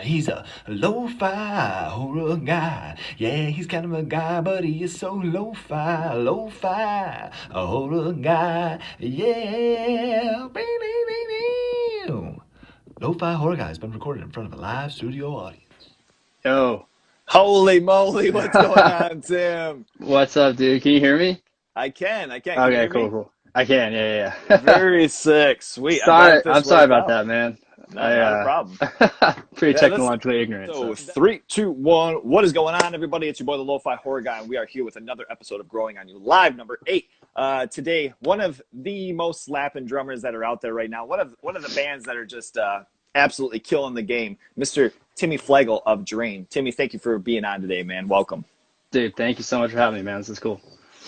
He's a lo-fi horror guy. Yeah, he's kind of a guy, but he is so lo-fi horror guy. Yeah. Lo-fi horror guy has been recorded in front of a live studio audience. Yo, Holy moly, what's going on, Tim? what's up, dude? Can you hear me? I can. Can you Okay, hear cool, me? cool. I can, yeah. Very sick. Sweet. I'm glad Sorry, that I'm this sorry worked about out. that, man. No, not a problem. Pretty Yeah, let's technologically ignorant, so so. three, two, one. What is going on, everybody? It's your boy, the Lo-Fi Horror Guy, and we are here with another episode of Growing on You Live, number 8. Today, one of the most slapping drummers that are out there right now. One of the bands that are just absolutely killing the game, Mr. Timmy Flegal of Drain. Timmy, thank you for being on today, man. Welcome. Dude, thank you so much for having me, man. This is cool.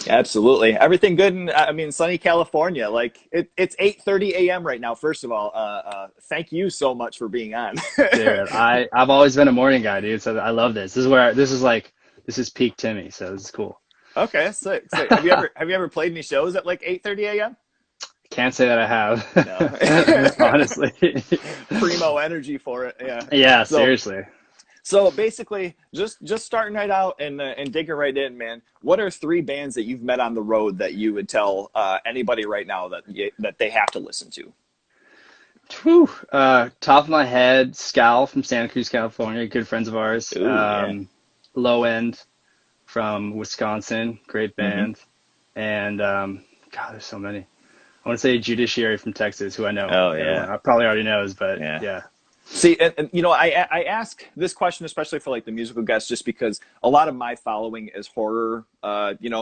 Absolutely. Everything good in, sunny California. Like it's 8:30 a.m. right now. First of all, thank you so much for being on. Dude, I've always been a morning guy, dude, so I love this. This is peak Timmy, so this is cool. Okay, sick, sick. Have you ever played any shows at like 8:30 a.m.? Can't say that I have, No. honestly. Primo energy for it. Yeah. Yeah, So seriously. so basically, just starting right out and digging right in, man. What are 3 bands that you've met on the road that you would tell anybody right now that they have to listen to? Whew. Top of my head, Scal from Santa Cruz, California, good friends of ours. Ooh, yeah. Low End from Wisconsin, great Hmm. band. And God, there's so many. I want to say Judiciary from Texas, who I know Oh everyone yeah. probably already knows, but Yeah. yeah, See, and I ask this question especially for like the musical guests, just because a lot of my following is horror,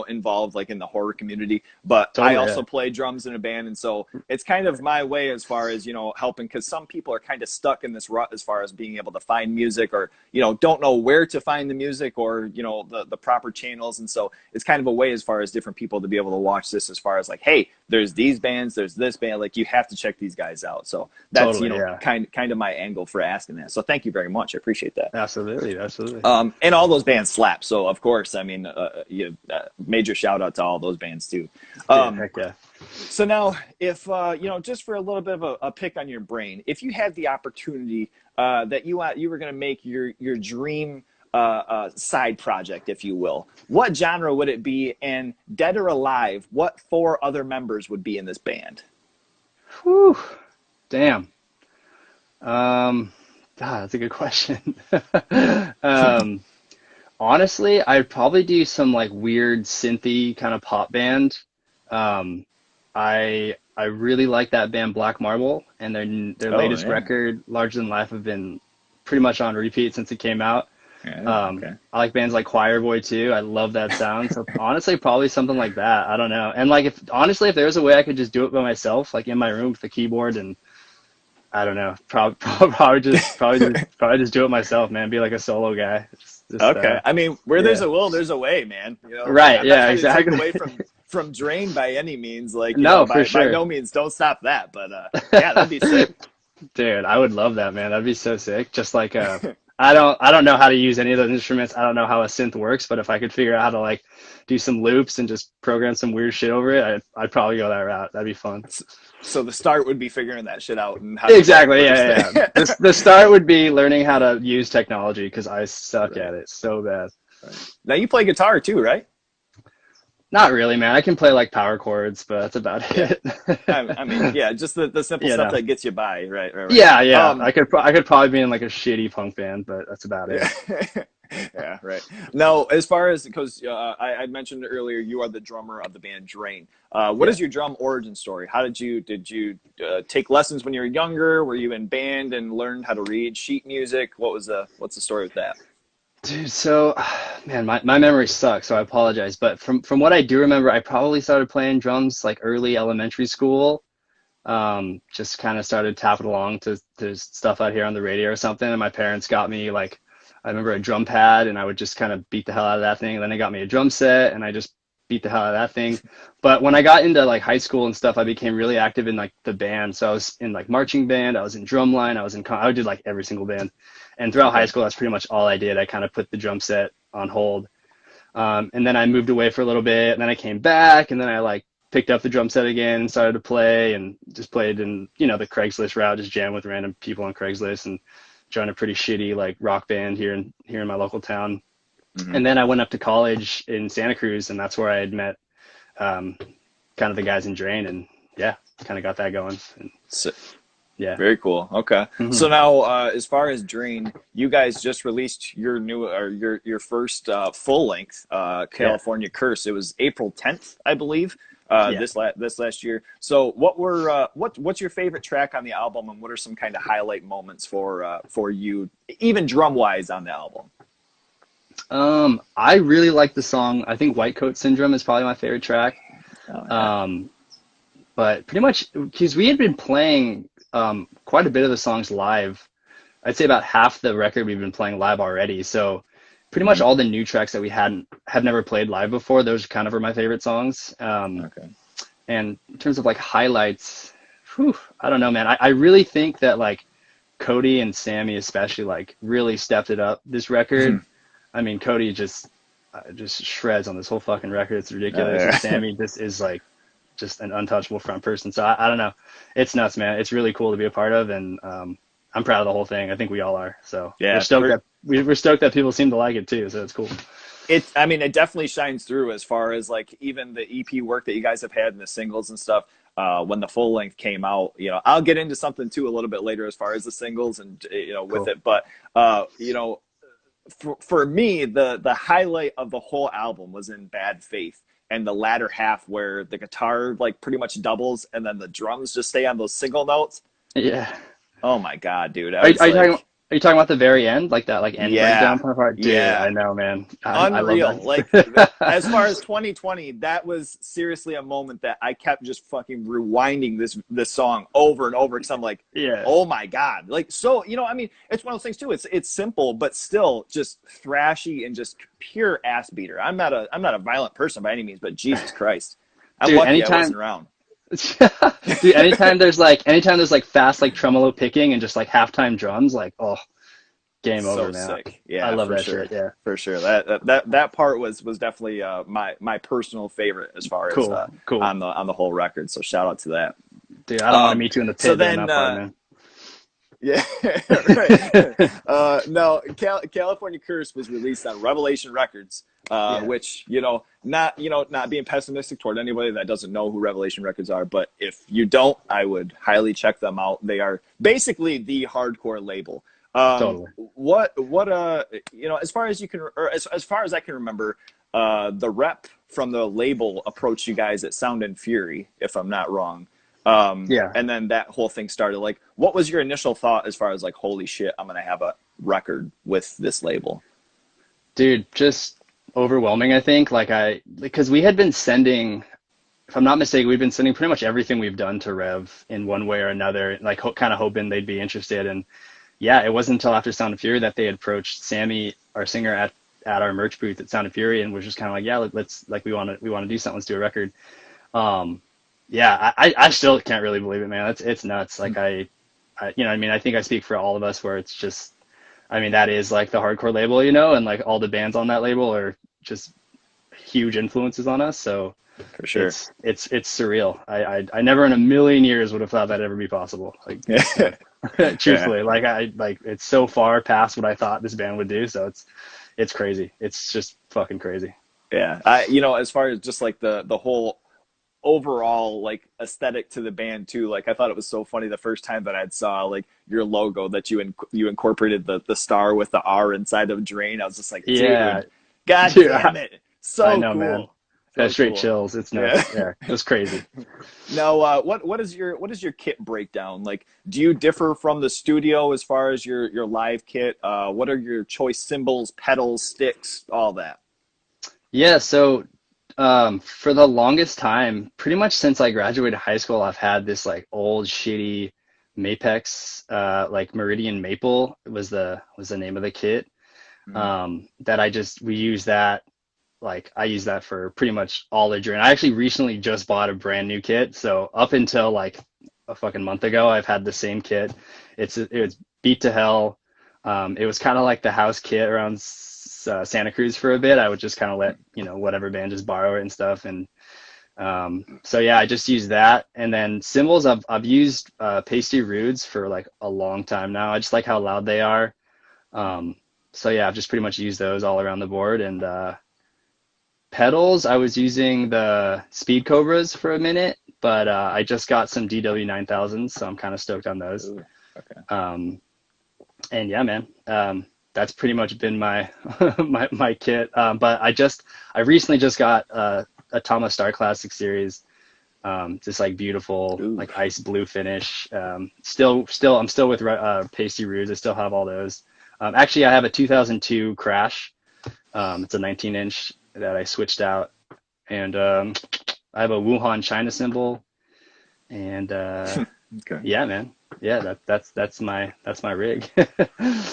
involved like in the horror community. But I totally, yeah, also play drums in a band, and so it's kind of my way as far as helping, because some people are kind of stuck in this rut as far as being able to find music, or don't know where to find the music, or the proper channels, and so it's kind of a way as far as different people to be able to watch this as far as like, hey, there's these bands, there's this band, like you have to check these guys out. So that's totally, yeah, kind of my angle for asking that. So thank you very much. I appreciate that. absolutely, absolutely. And all those bands slap. So of course, I mean, major shout out to all those bands too. Dude, Um, heck yeah. so now, if just for a little bit of a pick on your brain, if you had the opportunity that you were going to make your dream side project, if you will, what genre would it be? And dead or alive, what 4 other members would be in this band? Whew, damn. Um, God, that's a good question. Um, Honestly, I'd probably do some like weird synthy kind of pop band. Um, I really like that band Black Marble, and their Oh latest yeah, record, Larger Than Life, have been pretty much on repeat since it came out. yeah, okay. I like bands like Choir Boy too. I love that sound. So honestly, probably something like that. I don't know. And like if honestly, if there was a way I could just do it by myself, like in my room with the keyboard, and I don't know, probably just do it myself, man. Be like a solo guy. Just Okay. I mean, where there's yeah. a will, there's a way, man. Right. I'm not Yeah. trying to take Exactly. away from Drain by any means. Like, No, for by sure. no means, don't stop that. But yeah, that'd be sick. Dude, I would love that, man. That'd be so sick. Just like I don't know how to use any of those instruments. I don't know how a synth works, but if I could figure out how to like do some loops and just program some weird shit over it, I'd probably go that route. That'd be fun. So the start would be figuring that shit out and how to button Exactly. push Yeah, things. yeah. The start would be learning how to use technology because I suck Right, at it so bad. right. Now you play guitar too, right? Not really, man. I can play like power chords, but that's about Yeah. it. I mean, yeah, just the simple You stuff know. that gets you by. Right, right, right. Yeah, yeah. Um, I could probably be in like a shitty punk band, but that's about it. Yeah. Yeah, right. Now, as far as, because I mentioned earlier, you are the drummer of the band Drain. What Yeah. is your drum origin story? How did you take lessons when you were younger? Were you in band and learned how to read sheet music? What's the story with that? Dude, so man, my memory sucks, so I apologize. But from what I do remember, I probably started playing drums like early elementary school. Just kind of started tapping along to stuff out here on the radio or something. And my parents got me like, I remember a drum pad, and I would just kind of beat the hell out of that thing. And then they got me a drum set, and I just beat the hell out of that thing. But when I got into like high school and stuff, I became really active in like the band. So I was in like marching band, I was in drumline, I did like every single band. And throughout high Okay. school, that's pretty much all I did. I kind of put the drum set on hold. And then I moved away for a little bit, and then I came back, and then I like picked up the drum set again and started to play, and just played in, the Craigslist route, just jam with random people on Craigslist, and joined a pretty shitty like rock band here in my local town. Mhm. And then I went up to college in Santa Cruz, and that's where I had met kind of the guys in Drain, and yeah, kind of got that going. And So, yeah. very cool. Okay. Mhm. So now, as far as Drain, you guys just released your new or your first full length, California Curse. It was April 10th, I believe. Yeah. This last year. So what's your favorite track on the album, and what are some kind of highlight moments for you, even drum wise, on the album? I really like the song. I think White Coat Syndrome is probably my favorite track. Oh, yeah. But pretty much because we had been playing quite a bit of the songs live. I'd say about half the record we've been playing live already. So pretty much all the new tracks that we have never played live before, those kind of are my favorite songs. Okay. And in terms of like highlights, I don't know, man. I really think that like Cody and Sammy especially like really stepped it up this record. I mean, Cody just shreds on this whole fucking record. It's ridiculous. Yeah. And Sammy just is like just an untouchable front person. So I don't know. It's nuts, man. It's really cool to be a part of, and I'm proud of the whole thing. I think we all are. So Yeah, we're stoked that people seem to like it too. So it's cool. It definitely shines through as far as like even the EP work that you guys have had and the singles and stuff. When the full length came out, I'll get into something too a little bit later as far as the singles and with Cool. it. But for me, the highlight of the whole album was in Bad Faith, and the latter half where the guitar like pretty much doubles and then the drums just stay on those single notes. Yeah. Oh my God, dude! Are you talking about the very end, like that, like end breakdown kind of part? Dude, Yeah. I know, man. I Unreal. love Like, that. as far as 2020, that was seriously a moment that I kept just fucking rewinding this song over and over, because I'm like, Yeah. oh my God. Like, so, it's one of those things too. It's simple, but still just thrashy and just pure ass beater. I'm not a violent person by any means, but Jesus Christ. I'm Dude, lucky I wasn't around. Dude, anytime there's like fast like tremolo picking and just like halftime drums, like, oh, game over, man. Sick. Yeah, I love for that sure. shit. Yeah. For sure. That part was definitely my personal favorite as far as Cool. on the whole record. So shout out to that. Dude, I don't want to meet you in the pit So during then, that part, man. yeah, right. No, California Curse was released on Revelation Records, which not being pessimistic toward anybody that doesn't know who Revelation Records are, but if you don't, I would highly check them out. They are basically the hardcore label. Totally. What as far as you can, or as far as I can remember, the rep from the label approached you guys at Sound and Fury, if I'm not wrong. Yeah. And then that whole thing started. Like, what was your initial thought as far as like, holy shit, I'm gonna have record with this label? Dude, just overwhelming, I think. Because we had been sending, if I'm not mistaken, we've been sending pretty much everything we've done to Rev in one way or another, like kind of hoping they'd be interested. And yeah, it wasn't until after Sound of Fury that they approached Sammy, our singer, at our merch booth at Sound of Fury, and was just kind of like, yeah, let's like we want to do something, let's do a record. Yeah, I still can't really believe it, man. It's nuts. Like I think I speak for all of us where it's just, that is like the hardcore label, and like all the bands on that label are just huge influences on us. So For sure. It's surreal. I never in a million years would have thought that'd ever be possible. Like, truthfully, like it's so far past what I thought this band would do. So it's crazy. It's just fucking crazy. Yeah. As far as just like the whole overall like aesthetic to the band too, like I thought it was so funny the first time that I saw like your logo that you incorporated the star with the R inside of Drain. I was just like, dude, God damn it. So I know, cool. Man. That's straight chills. It's nuts. Yeah. It's crazy. Now, what is your kit breakdown? Like, do you differ from the studio as far as your live kit? What are your choice cymbals, pedals, sticks, all that? Yeah, so for the longest time, pretty much since I graduated high school, I've had this like old shitty Mapex, like Meridian Maple was the name of the kit. That we use that. Like I use that for pretty much all the Drain. I actually recently just bought a brand new kit. So up until like a fucking month ago, I've had the same kit. It was beat to hell. It was kind of like the house kit around Santa Cruz for a bit. I would just kind of let, whatever band just borrow it and stuff. And So yeah, I just use that. And then cymbals, I've used pasty roods for like a long time now. I just like how loud they are. So yeah, I've just pretty much used those all around the board. And pedals, I was using the Speed Cobras for a minute, but I just got some DW 9000s, so I'm kind of stoked on those. Ooh, okay. And yeah, man, that's pretty much been my my kit. But I recently just got a Tama Star Classic series, just like beautiful, Ooh. like ice blue finish. I'm still with pasty roods. I still have all those. Actually, I have a 2002 Crash. It's a 19-inch that I switched out, and I have a Wuhan China cymbal, and Okay. yeah, man, yeah, that's my rig.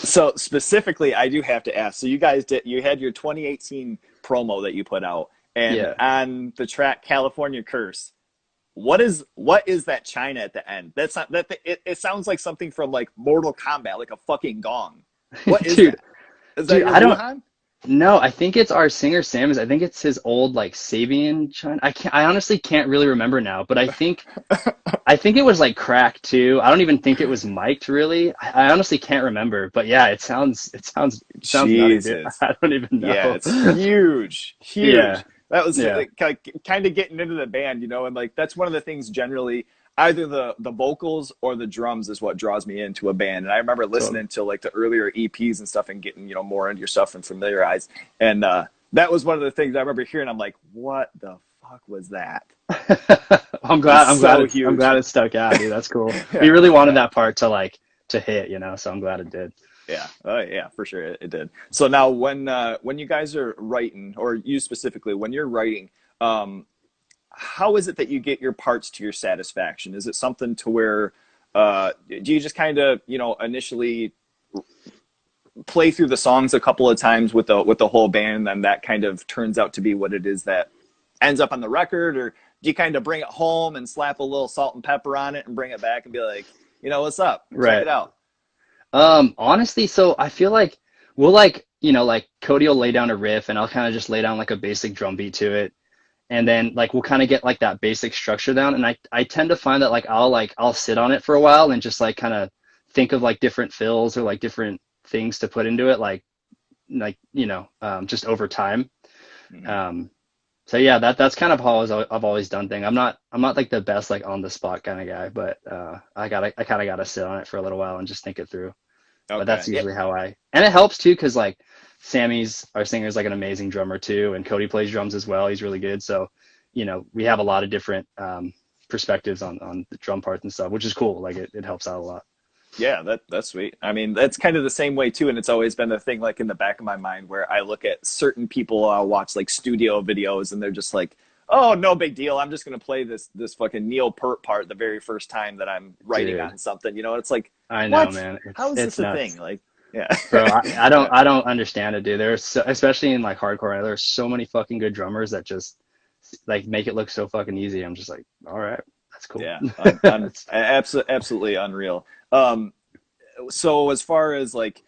So specifically, I do have to ask. So you had your 2018 promo that you put out, and Yeah. on the track California Curse, what is that China at the end? That's not that. It sounds like something from like Mortal Kombat, like a fucking gong. What is Dude, that? Is that dude, your I don't. Wuhan? No, I think it's our singer Samus. I think it's his old like Sabian China. I honestly can't really remember now, but I think it was like crack too. I don't even think it was mic'd really. I honestly can't remember, but yeah, it sounds nutty, dude. Jesus. I don't even Yeah, know. it's huge, huge. Yeah, That was yeah, kind of getting into the band, and like that's one of the things generally. Either the vocals or the drums is what draws me into a band. And I remember totally. listening to like the earlier EPs and stuff and getting more into your stuff and familiarized. And that was one of the things I remember hearing. I'm like, what the fuck was that? I'm It glad was I'm glad so it's I'm huge. glad it stuck out, dude. That's cool. We Yeah, really wanted yeah. that part to hit, so I'm glad it did. Yeah, yeah, for sure it did. So now, when you guys are writing, or you specifically, when you're writing, how is it that you get your parts to your satisfaction? Is it something to where do you just kind of initially play through the songs a couple of times with the whole band, and then that kind of turns out to be what it is that ends up on the record, or do you kind of bring it home and slap a little salt and pepper on it and bring it back and be like, what's up? Check Right. it out. Honestly, so I feel like we'll like Cody will lay down a riff and I'll kind of just lay down like a basic drum beat to it. And then like we'll kind of get like that basic structure down. And I tend to find that like I'll sit on it for a while and just like kind of think of like different fills or like different things to put into it, just over time. Mhm. Um, so yeah, that's kind of how I've always done things. I'm not like the best like on the spot kind of guy, but I kind of gotta sit on it for a little while and just think it through. But Okay. that's Yeah. usually and it helps too, because like our singer is like an amazing drummer too, and Cody plays drums as well. He's really good. So, we have a lot of different perspectives on the drum parts and stuff, which is cool. Like it helps out a lot. Yeah, that's sweet. I mean, that's kind of the same way too, and it's always been the thing like in the back of my mind where I look at certain people, I'll watch like studio videos and they're just like, "Oh, no big deal. I'm just going to play this fucking Neil Peart part the very first time that I'm writing Dude, on something." It's like, I know, "What? man. How is It's this a nuts. thing?" Like, yeah. Bro, I don't understand it, dude. Especially in like hardcore, there's so many fucking good drummers that just like make it look so fucking easy. I'm just like, all right, that's cool. Yeah, It's- absolutely unreal. So as far as like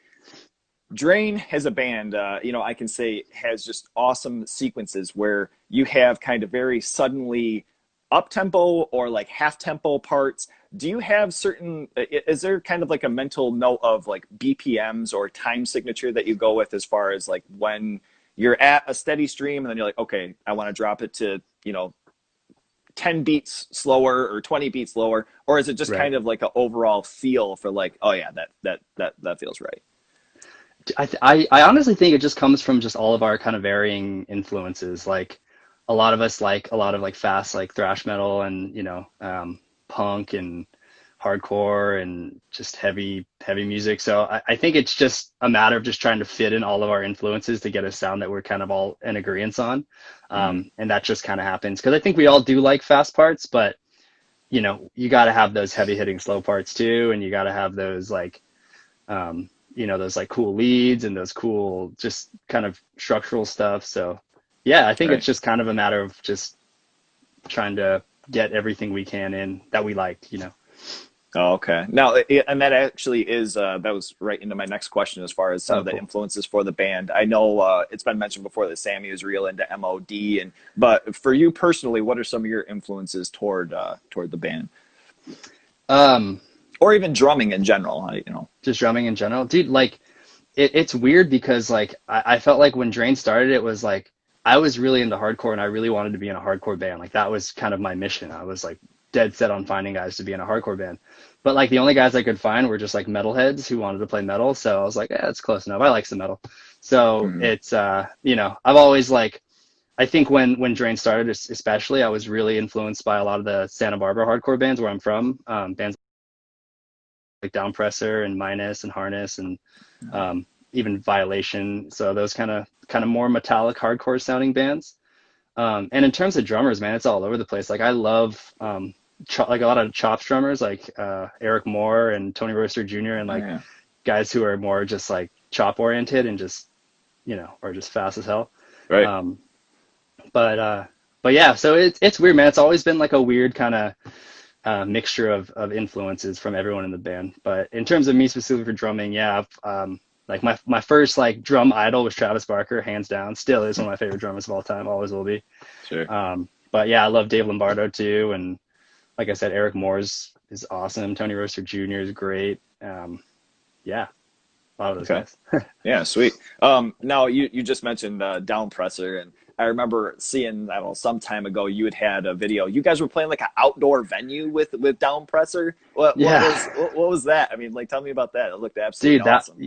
Drain as a band, I can say has just awesome sequences where you have kind of very suddenly up tempo or like half tempo parts. Do you have is there kind of like a mental note of like BPMs or time signature that you go with as far as like when you're at a steady stream and then you're like, okay, I want to drop it to, 10 beats slower or 20 beats lower, or is it just right. kind of like an overall feel for like, oh yeah, that feels right? I honestly think it just comes from just all of our kind of varying influences. Like a lot of us like a lot of like fast like thrash metal and punk and hardcore and just heavy music. So I think it's just a matter of just trying to fit in all of our influences to get a sound that we're kind of all in agreement on. Hmm. And that just kind of happens because I think we all do like fast parts, but you got to have those heavy hitting slow parts too, and you got to have those like those like cool leads and those cool just kind of structural stuff. So yeah, I think Right. it's just kind of a matter of just trying to get everything we can in that we like. Oh, okay. Now, and that actually is that was right into my next question as far as some Oh, of the cool. influences for the band. I know it's been mentioned before that Sammy was real into MOD, and but for you personally, what are some of your influences toward the band, Um, or even drumming in general? just drumming in general, dude. Like, it's weird because like I felt like when Drain started, it was like I was really into hardcore and I really wanted to be in a hardcore band. Like that was kind of my mission. I was like dead set on finding guys to be in a hardcore band. But like the only guys I could find were just like metalheads who wanted to play metal. So I was like, yeah, that's close enough. I like some metal. So Mhm. it's I've always like I think when Drain started especially, I was really influenced by a lot of the Santa Barbara hardcore bands where I'm from. Bands like Downpresser and Minus and Harness and even Violation. So those kind of more metallic hardcore sounding bands. And in terms of drummers, man, it's all over the place. Like I love like a lot of chops drummers like Eric Moore and Tony Royster Jr. and Oh, like yeah. guys who are more just like chop oriented and just are just fast as hell. Right. Um, but yeah, so it's weird, man. It's always been like a weird kind of mixture of influences from everyone in the band. But in terms of me specifically for drumming, yeah, like my first like drum idol was Travis Barker, hands down. Still is one of my favorite drummers of all time, always will be. Sure. But yeah, I love Dave Lombardo too, and like I said, Eric Moore's is awesome. Tony Royster Jr. is great. Yeah, a lot of those Okay. guys. Yeah, sweet. Now you just mentioned Downpresser, and I remember seeing, I don't know, some time ago you had a video. You guys were playing like an outdoor venue with Downpresser. What was that? I mean, like, tell me about that. It looked absolutely Dude, awesome.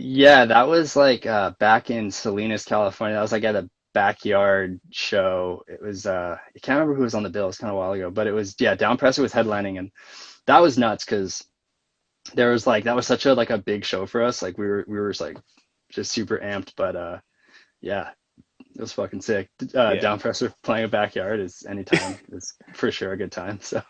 that was like back in Salinas, California. That was like at a backyard show. It was I can't remember who was on the bill. It was kind of a while ago, but it was yeah, Downpresser was headlining and that was nuts because there was like that was such a like a big show for us. Like we were just like just super amped, but yeah, it was fucking sick. Yeah. Downpresser playing a backyard is anytime is for sure a good time. So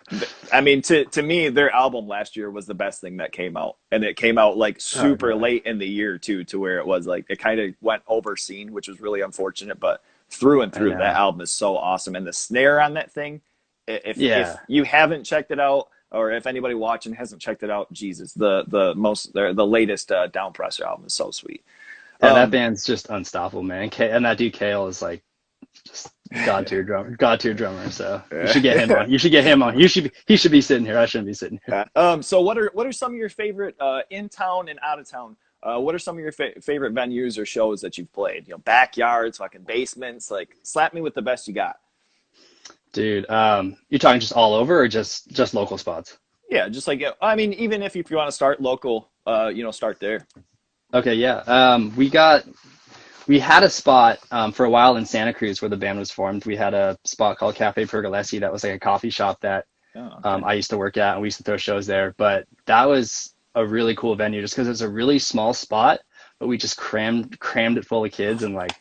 I mean, to me, their album last year was the best thing that came out, and it came out like oh, super definitely. late in the year too, to where it was like it kind of went overseen, which was really unfortunate. But through and I through, that know. album is so awesome, and the snare on that thing, if Yeah. you haven't checked it out, or if anybody watching hasn't checked it out, Jesus, the latest Downpresser album is so sweet. Yeah, that Um, band's just unstoppable, man. And that dude Kale is like just god tier drummer. So you should get him on. You should get him on. He should be sitting here. I shouldn't be sitting here. so what are some of your favorite in town and out of town? What are some of your favorite venues or shows that you've played? Backyards, fucking basements. Like, slap me with the best you got. Dude, you talking just all over or just local spots? Yeah, just like I mean, even if you want to start local, start there. Okay, yeah. We had a spot for a while in Santa Cruz where the band was formed. We had a spot called Cafe Pergolesi that was like a coffee shop that Oh, okay. I used to work at, and we used to throw shows there. But that was a really cool venue just because it was a really small spot, but we just crammed it full of kids, and like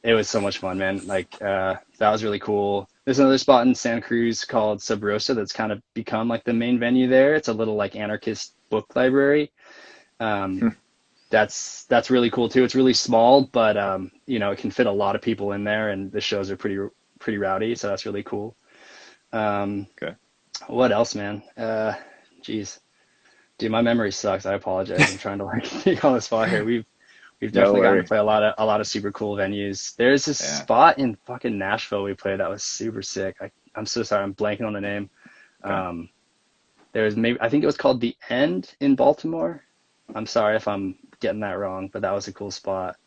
it was so much fun, man. Like that was really cool. There's another spot in Santa Cruz called Sub Rosa that's kind of become like the main venue there. It's a little like anarchist book library. Um, Hmm. that's really cool too. It's really small, but it can fit a lot of people in there, and the shows are pretty rowdy, so that's really cool. Um, Okay. what else, man? Geez, dude, my memory sucks. I apologize. I'm trying to like think on the spot here. We've No definitely gotten to worry. play a lot of super cool venues. There's this Yeah. spot in fucking Nashville we played that was super sick. I'm so sorry, I'm blanking on the name. Okay. Um, there's maybe I think it was called The End in Baltimore. I'm sorry if I'm getting that wrong, but that was a cool spot.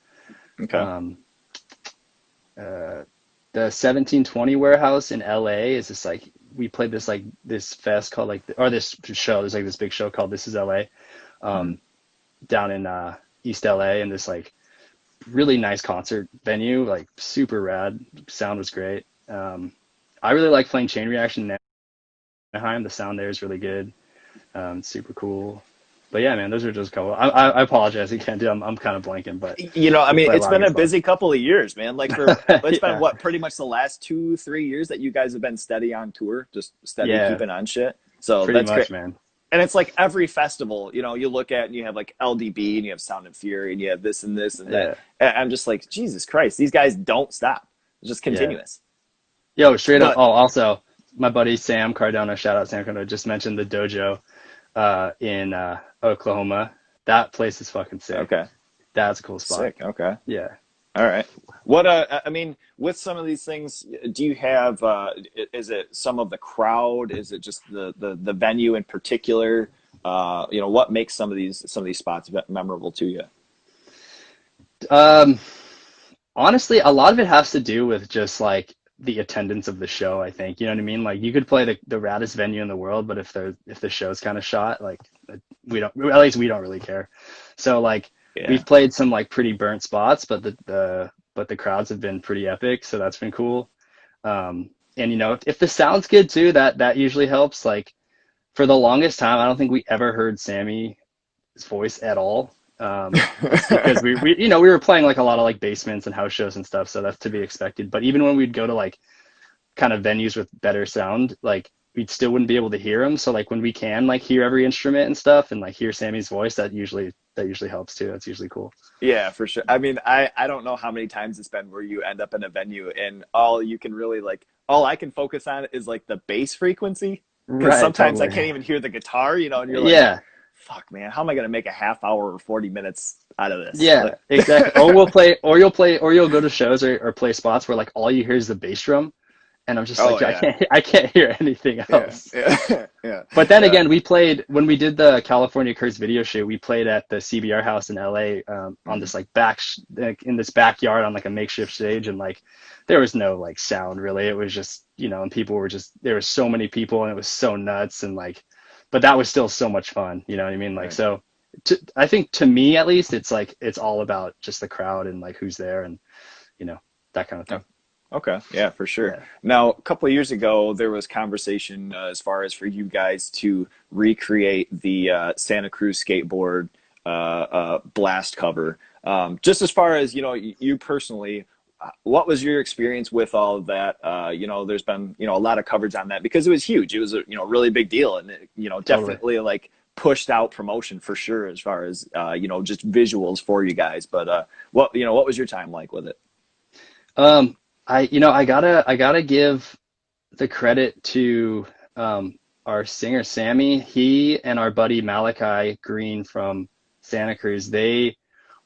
Okay. Um, uh, the 1720 warehouse in LA is this like we played this like this fest called like or this show. There's like this big show called This Is LA Mhm. um, down in East LA, and this like really nice concert venue, like super rad. Sound was great. I really like playing Chain Reaction in Anaheim. The sound there is really good. Super cool. But yeah, man, those are just a couple. I apologize again, dude. I'm kind of blanking, but I we mean, play a it's lot of been good a spots. busy couple of years, man. Like it's been Yeah, what, pretty much the last 2, 3 years that you guys have been steady on tour, just steady yeah, keeping on shit. So pretty that's great. much, man. And it's like every festival, you look at and you have like LDB and you have Sound and Fury and you have this and that. Yeah, And I'm just like, Jesus Christ, these guys don't stop. It's just yeah. continuous. Yo, straight up. But Oh, also, my buddy Sam Cardona, shout out Sam Cardona, just mentioned the dojo. in Oklahoma. That place is fucking sick. Okay. That's a cool spot. Sick. Okay. Yeah. All right. What I mean, with some of these things, do you have is it some of the crowd? Is it just the venue in particular? What makes some of these spots memorable to you? Um, Honestly, a lot of it has to do with just like the attendance of the show, I think. You know what I mean? Like you could play the raddest venue in the world, but if the show's kind of shot, like at least we don't really care. So like Yeah. we've played some like pretty burnt spots, but the crowds have been pretty epic, so that's been cool. And if the sound's good too, that usually helps. Like for the longest time, I don't think we ever heard Sammy's voice at all. Because we were playing like a lot of like basements and house shows and stuff, so that's to be expected. But even when we'd go to like kind of venues with better sound, like we still wouldn't be able to hear him. So like when we can like hear every instrument and stuff and like hear Sammy's voice, that usually helps too. That's usually cool. Yeah, for sure. I mean, I don't know how many times it's been where you end up in a venue and all you can really like, all I can focus on is like the bass frequency. Because Right, sometimes I totally. can't even hear the guitar, and you're like, Yeah, fuck, man, how am I going to make a half hour or 40 minutes out of this? yeah, Like, exactly. Or you'll go to shows or play spots where like all you hear is the bass drum, and I'm just Oh, like, yeah. I can't hear anything yeah, else. yeah, yeah. But then Yeah. again, when we did the California Curse video shoot, we played at the CBR house in LA, on this like in this backyard on like a makeshift stage, and like there was no like sound really. It was just, and people were just, there were so many people and it was so nuts, and like, but that was still so much fun. You know what I mean? Like, Right. so I think to me at least, it's like, it's all about just the crowd and like who's there and, that kind of thing. Okay, yeah, for sure. Yeah. Now, a couple of years ago, there was conversation as far as for you guys to recreate the Santa Cruz skateboard blast cover. Just as far as you personally, what was your experience with all of that? There's been a lot of coverage on that because it was huge. It was a really big deal, and it, Totally. definitely like pushed out promotion for sure as far as just visuals for you guys. But what was your time like with it? I gotta give the credit to our singer Sammy. He and our buddy Malachi Green from Santa Cruz, they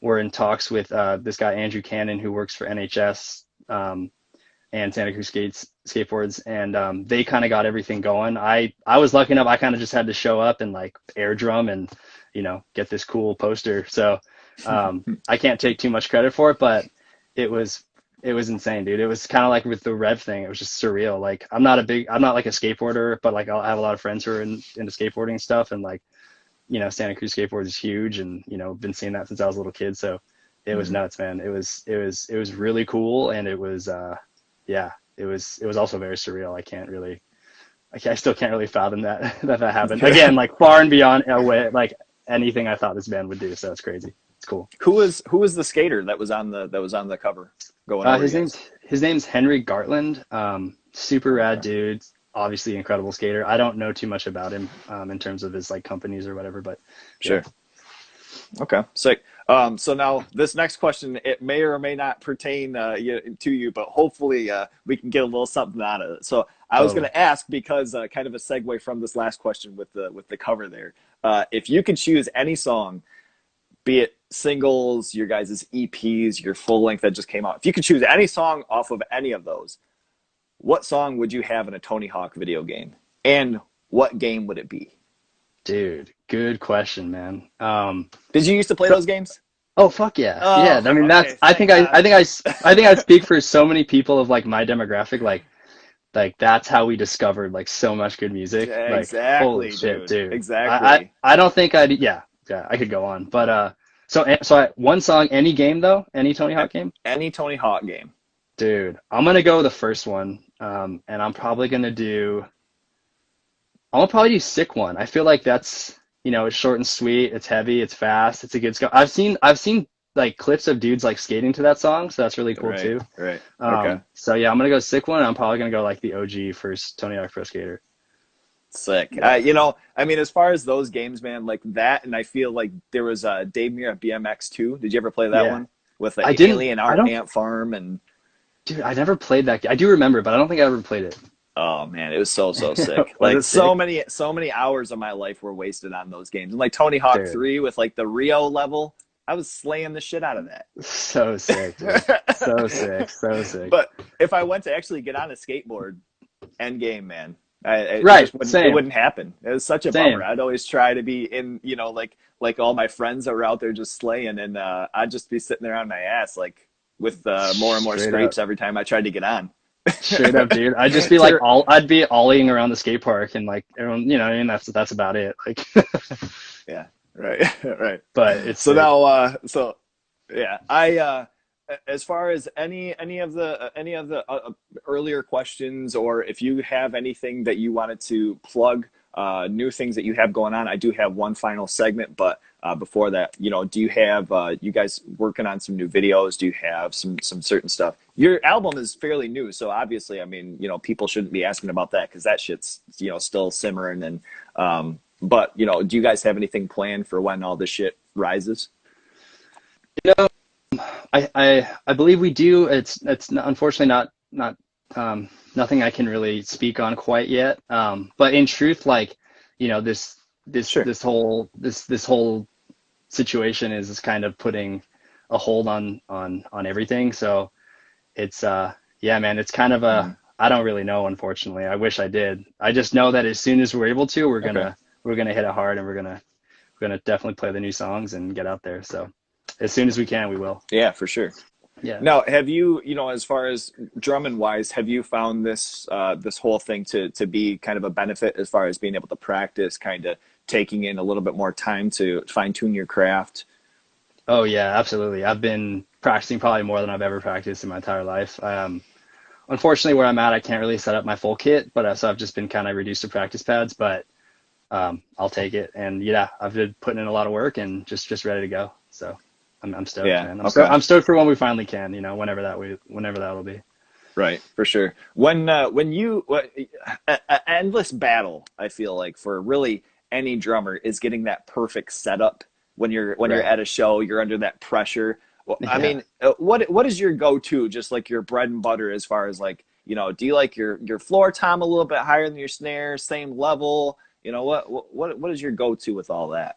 were in talks with this guy Andrew Cannon, who works for NHS, and Santa Cruz skateboards, and they kind of got everything going. I was lucky enough, I kind of just had to show up and like air drum and get this cool poster. So I can't take too much credit for it, but it was insane, dude. It was kind of like with the Rev thing. It was just surreal. Like I'm not like a skateboarder, but like I have a lot of friends who are into skateboarding and stuff, and like Santa Cruz skateboard is huge, and been seeing that since I was a little kid. So it was nuts, man. It was really cool, and it was it was also very surreal. I still can't really fathom that that happened again, like far and beyond like anything I thought this band would do. So it's crazy. It's cool. Who was the skater that was on the cover going over His you name's guys? Henry Gartland. Super rad Okay. dude. Obviously incredible skater. I don't know too much about him in terms of his like companies or whatever, but Sure. Okay, sick. So now this next question, it may or may not pertain to you, but hopefully we can get a little something out of it. So I was going Totally. to ask because kind of a segue from this last question with the cover there. If you could choose any song, be it singles, your guys' EPs, your full length that just came out, if you could choose any song off of any of those, what song would you have in a Tony Hawk video game, and what game would it be? Dude, good question, man. Did you used to play those games? Oh fuck yeah. Oh, Yeah, I mean okay, I thank think God. I think I speak for so many people of like my demographic, like that's how we discovered like so much good music. Like holy Exactly, shit, dude. dude. Exactly. I don't think yeah, I could go on. But one song, any game though, any Tony Hawk game? Any Tony Hawk game. Dude, I'm gonna go with the first one. And I'll probably do Sick One. I feel like that's, it's short and sweet, it's heavy, it's fast, it's a good song. I've seen like clips of dudes like skating to that song, so that's really cool Right. too. Right. Okay. So yeah, I'm gonna go Sick One, and I'm probably gonna go like the OG first Tony Hawk Pro Skater. Sick. Yeah. I mean, as far as those games, man, like that, and I feel like there was Dave Mirra BMX 2. Did you ever play that Yeah. one with the I didn't. Alien I don't. Ant Farm and Dude, I never played that. I do remember, but I don't think I ever played it. Oh man, it was so sick. Was Like it sick? so many hours of my life were wasted on those games. And like Tony Hawk Dude, 3 with like the Rio level, I was slaying the shit out of so sick, dude. that. So sick, so sick. But if I went to actually get on a skateboard, end game, man, it Right, just wouldn't, it same, wouldn't happen. It was such a bummer. same. I'd always try to be in, you know, like all my friends that were out there just slaying, and I'd just be sitting there on my ass, like with more and more Straight up. scrapes every time I tried to get on. Straight up, dude. I'd just be like Ter- I'd be ollieing around the skate park and like everyone, you know, and that's about it. Like, yeah, right, right. but it's So sick. now, so yeah, as far as any of the earlier questions, or if you have anything that you wanted to plug, new things that you have going on, I do have one final segment. But before that, you know, do you have you guys working on some new videos? Do you have some certain stuff? Your album is fairly new, so obviously, I mean, you know, people shouldn't be asking about that because that shit's, you know, still simmering. And but you know, do you guys have anything planned for when all this shit rises? You know, I believe we do. It's unfortunately not nothing I can really speak on quite yet. But in truth, like, you know, Sure. this whole situation is kind of putting a hold on everything. So it's yeah, man, it's kind of Mhm. a I don't really know, unfortunately. I wish I did. I just know that as soon as we're able to, Okay. we're gonna hit it hard and we're gonna definitely play the new songs and get out there. So as soon as we can, we will. Yeah, for sure. Yeah. Now, have you, you know, as far as drumming wise, have you found this this whole thing to be kind of a benefit as far as being able to practice, kind of taking in a little bit more time to fine tune your craft? Oh yeah, absolutely. I've been practicing probably more than I've ever practiced in my entire life. Unfortunately, where I'm at, I can't really set up my full kit, but so I've just been kind of reduced to practice pads. But I'll take it. And yeah, I've been putting in a lot of work and just ready to go. So I'm stoked, Yeah. man. Okay. I'm stoked for when we finally can. You know, whenever that will be. Right, for sure. When you endless battle, I feel like for really any drummer is getting that perfect setup when you're Right. at a show, you're under that pressure. Well, I Yeah. mean, what is your go-to, just like your bread and butter, as far as like, you know, do you like your floor tom a little bit higher than your snare, same level? You know, what is your go-to with all that?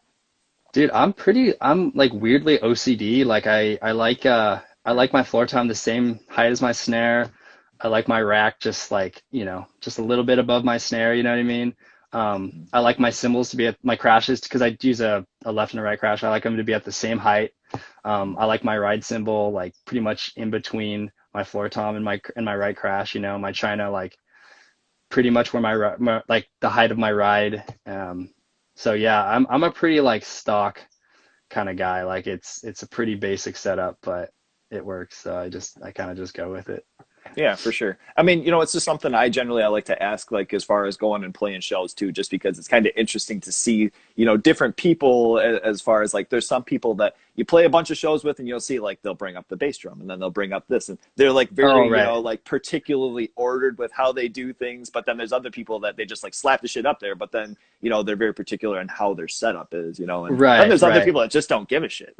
Dude, I'm like weirdly OCD. Like I like my floor tom the same height as my snare. I like my rack just like, you know, just a little bit above my snare, you know what I mean? I like my cymbals to be at my crashes because I use a left and a right crash. I like them to be at the same height. I like my ride cymbal like pretty much in between my floor tom and my right crash, you know, my China like pretty much where like the height of my ride. So yeah, I'm a pretty like stock kind of guy. Like it's a pretty basic setup, but it works. So I kind of just go with it. Yeah, for sure. I mean, you know, it's just something I like to ask, like as far as going and playing shows too, just because it's kind of interesting to see, you know, different people as far as like there's some people that you play a bunch of shows with and you'll see like they'll bring up the bass drum and then they'll bring up this and they're like Oh, very, you right. know, like particularly ordered with how they do things. But then there's other people that they just like slap the shit up there, but then, you know, they're very particular in how their setup is, you know, and then Right, there's other right. people that just don't give a shit.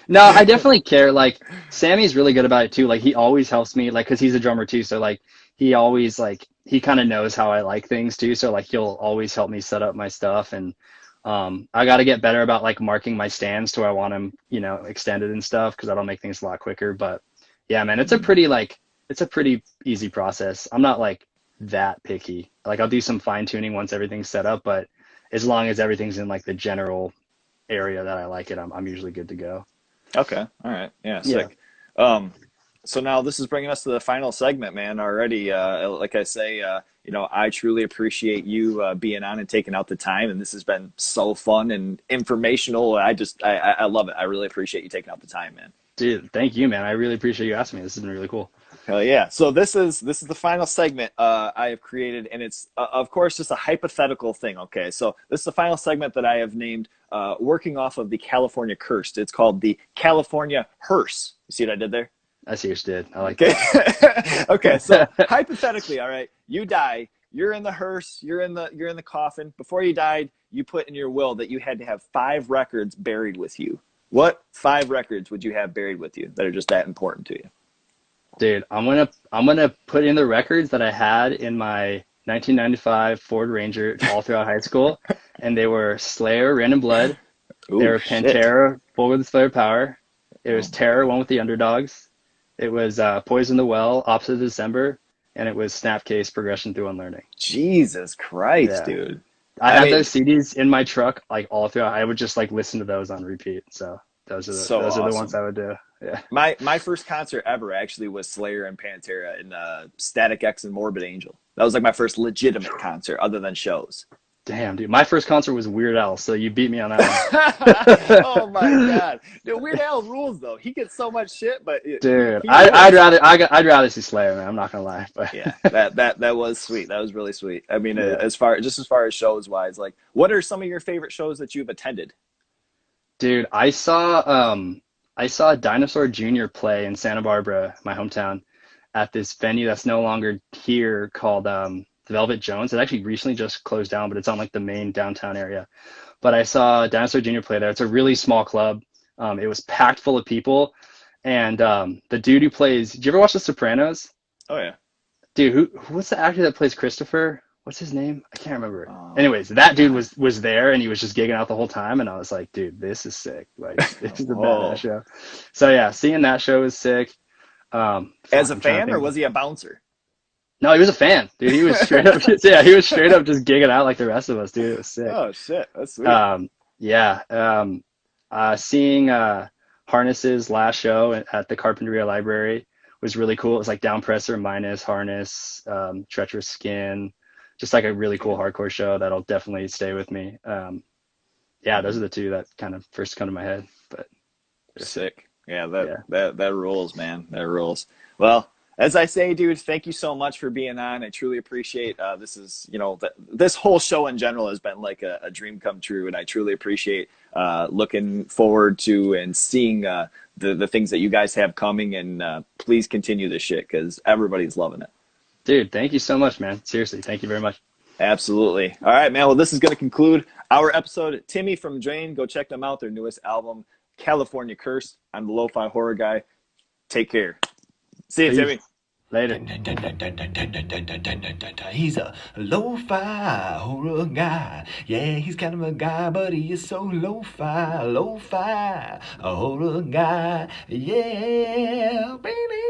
No, I definitely care. Like Sammy's really good about it too. Like he always helps me, like, cause he's a drummer too. So like he always like he kind of knows how I like things too. So like he'll always help me set up my stuff. And I got to get better about like marking my stands to where I want them, you know, extended and stuff, because that'll make things a lot quicker. But yeah, man, it's a pretty easy process. I'm not like that picky. Like I'll do some fine tuning once everything's set up, but as long as everything's in like the general area that I like it, I'm usually good to go. Okay. All right. Yeah. Yeah. Sick. Um, so now this is bringing us to the final segment, man. Already, like I say, you know, I truly appreciate you being on and taking out the time, and this has been so fun and informational. I love it. I really appreciate you taking out the time, man. Dude, thank you, man. I really appreciate you asking me. This has been really cool. Hell yeah! So this is the final segment I have created, and it's of course just a hypothetical thing. Okay, so this is the final segment that I have named working off of the California Cursed. It's called the California Hearse. You see what I did there? I see what you did. I like Okay. Okay. So that. hypothetically, all right, you die. You're in the hearse. You're in the coffin. Before you died, you put in your will that you had to have 5 records buried with you. What 5 records would you have buried with you that are just that important to you? Dude, I'm gonna put in the records that I had in my 1995 Ford Ranger all throughout high school, and they were Slayer, Rain and Blood. They Ooh, were shit. Pantera, Full with Slayer Power. It Oh was my Terror, God. One with the Underdogs. It was Poison the Well, Opposite of December, and it was Snapcase, Progression Through Unlearning. Jesus Christ, Yeah, dude. I I had mean, those CDs in my truck like all throughout. I would just like listen to those on repeat. So so those are the ones awesome. I would do. Yeah. My first concert ever actually was Slayer and Pantera in Static X and Morbid Angel. That was like my first legitimate concert other than shows. Damn, dude. My first concert was Weird Al, so you beat me on that Oh my one. God, dude! Weird Al rules though. He gets so much shit, but Dude, he I'd rules. rather I'd rather see Slayer, man. I'm not gonna lie, but Yeah, that was sweet. That was really sweet. I mean, yeah, as far as shows wise, like, what are some of your favorite shows that you've attended? dude. I saw Dinosaur Jr. play in Santa Barbara, my hometown, at this venue that's no longer here called the Velvet Jones. It actually recently just closed down, but it's on like the main downtown area. But I saw Dinosaur Jr. play there. It's a really small club. It was packed full of people, and the dude who plays. Did you ever watch The Sopranos? Oh yeah. Dude, what's the actor that plays Christopher? What's his name? I can't remember. Oh Anyways, that dude God. was there and he was just gigging out the whole time and I was like, dude, this is sick. Like this is a badass Whoa. show. So yeah, seeing that show was sick. As Fuck, a I'm trying to fan, or think. was he a bouncer? No, he was a fan, dude. He was straight up, yeah, he was straight up just gigging out like the rest of us, dude. It was sick. Oh shit, that's sweet. Um, yeah, seeing Harness's last show at the Carpinteria Library was really cool. It was like Downpresser, Minus, Harness, Treacherous Skin, just like a really cool hardcore show that'll definitely stay with me. Yeah, those are the two that kind of first come to my head, but they're sick. Sick. Yeah, Yeah. that rules, man. That rules. Well, as I say, dude, thank you so much for being on. I truly appreciate. This is, this whole show in general has been like a dream come true, and I truly appreciate looking forward to and seeing the things that you guys have coming. And please continue this shit because everybody's loving it. Dude, thank you so much, man. Seriously, thank you very much. Absolutely. All right, man. Well, this is going to conclude our episode. Timmy from Drain, go check them out. Their newest album, California Curse. I'm the Lo-Fi Horror Guy. Take care. See you, Peace. Timmy. Later. He's a lo-fi horror guy. Yeah, he's kind of a guy, but he is so lo-fi, a horror guy. Yeah, baby.